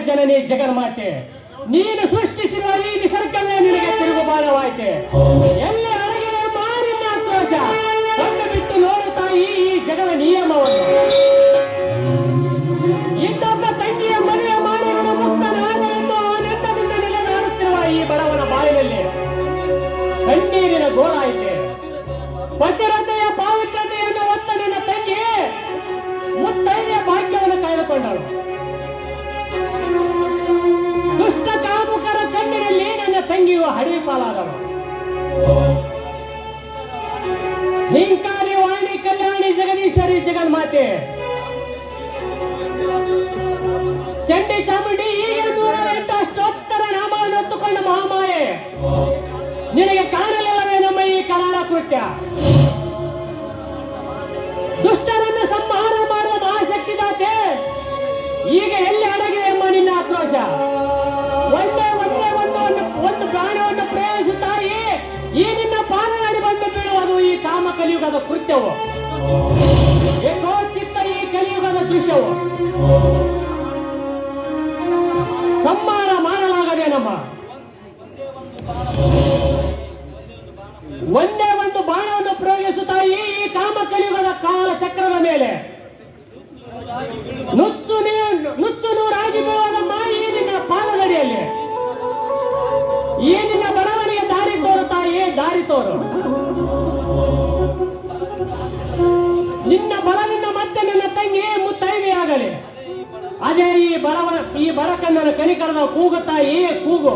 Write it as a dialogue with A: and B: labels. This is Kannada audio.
A: ಜನನಿ ಜಗನ್ಮಾತೆ, ನೀನು ಸೃಷ್ಟಿಸಿರುವ ಈ ನಿಸರ್ಗವೇ ನಿನಗೆ ತಿರುಗುಬಾಣವಾಯ್ತೆ. ಎಲ್ಲ ಅಡಗಿನ ಮಾರಿನ ಆಕ್ರೋಶ ಕಣ್ಣು ಬಿಟ್ಟು ನೋಡುತ್ತಾ ಈ ಜಗದ ನಿಯಮವನ್ನು. ಇನ್ನೊಬ್ಬ ತಂಗಿಯ ಮನೆಯ ಮಾಡಿರುವ ಮುಕ್ತನಾದರೆಂದು ಆನಂದದಿಂದ ನೆಲೆನಾಡುತ್ತಿರುವ ಈ ಬಡವನ ಬಾಳಿನಲ್ಲಿ ಕಣ್ಣೀರಿನ ಗೋಳಾಯಿತೆ. ಪತಿರತೆಯ ಪಾವಿತ್ರತೆಯನ್ನು ಹೊತ್ತ ನಿನ್ನ ತಂಗಿ ಮುತ್ತೈದೆಯ ಭಾಗ್ಯವನ್ನು ಕಳೆದುಕೊಂಡಳು. ದುಷ್ಟ ಕಾಮುಕರ ಕಣ್ಣಿನಲ್ಲಿ ನನ್ನ ತಂಗಿಯು ಹಡವಿ ಪಾಲಾದಳು. ಹಿಂಕಾರಿ ವಾಣಿ ಕಲ್ಯಾಣಿ ಜಗದೀಶ್ವರಿ ಜಗನ್ಮಾತೆ, ಚಂಡಿ ಚಾಮುಂಡಿ ಹೀಗೆ 108 ಅಷ್ಟೋತ್ತರ ನಾಮವನ್ನು ಹೊತ್ತುಕೊಂಡ ಮಹಾಮಾಯೆ, ನಿನಗೆ ಕಾಣಲಿಲ್ಲವೇ ನಮ್ಮ ಈ ಕರಾಳ ಕೃತ್ಯ? ದುಷ್ಟರನ್ನು ಸಂಹಾರ ಮಾಡುವ ಮಹಾಶಕ್ತಿದಾತೆ, ಈಗ ಎಲ್ಲಿ ಅಡಗಿದೆ ಎಂಬ ನಿನ್ನ ಆಕ್ರೋಶ? ಒಂದು ಪ್ರಾಣವನ್ನು ಪ್ರಯೋಗಿಸುತ್ತಾಯಿ ಈ ನಿನ್ನ ಪಾಲನೆ ಬಂದು ಬೀಳುವುದು ಈ ಕಾಮ ಕಲಿಯುಗದ ಕೃತ್ಯವು. ಏಕೋಚಿತ್ತ ಈ ಕಲಿಯುಗದ ದೃಶ್ಯವು ಸಂಹಾರ ಮಾಡಲಾಗದೆ ನಮ್ಮ. ಒಂದೇ ಒಂದು ಬಾಣವನ್ನು ಪ್ರಯೋಗಿಸುತ್ತಾಯಿ ಈ ಕಾಮ ಕಲಿಯುಗದ ಕಾಲ ಚಕ್ರದ ಮೇಲೆ ನುಚ್ಚು ನೂರಾಗಿ ಬೀಳುವುದಮ್ಮ ಈ ನಿನ್ನ ಪಾಲನಡಿಯಲ್ಲಿ. ಈ ನಿನ್ನ ಬಡವನಿಗೆ ದಾರಿ ತೋರುತ್ತಾಯಿ, ದಾರಿ ತೋರು. ನಿನ್ನ ಬಲದಿಂದ ಮತ್ತೆ ನನ್ನ ತಂಗಿ ಮುತ್ತೈದೆಯಾಗಲಿ. ಅದೇ ಈ ಬಡಕಣ್ಣನ ಕನಿಕರದ ಕೂಗುತ್ತಾಯಿ, ಕೂಗು.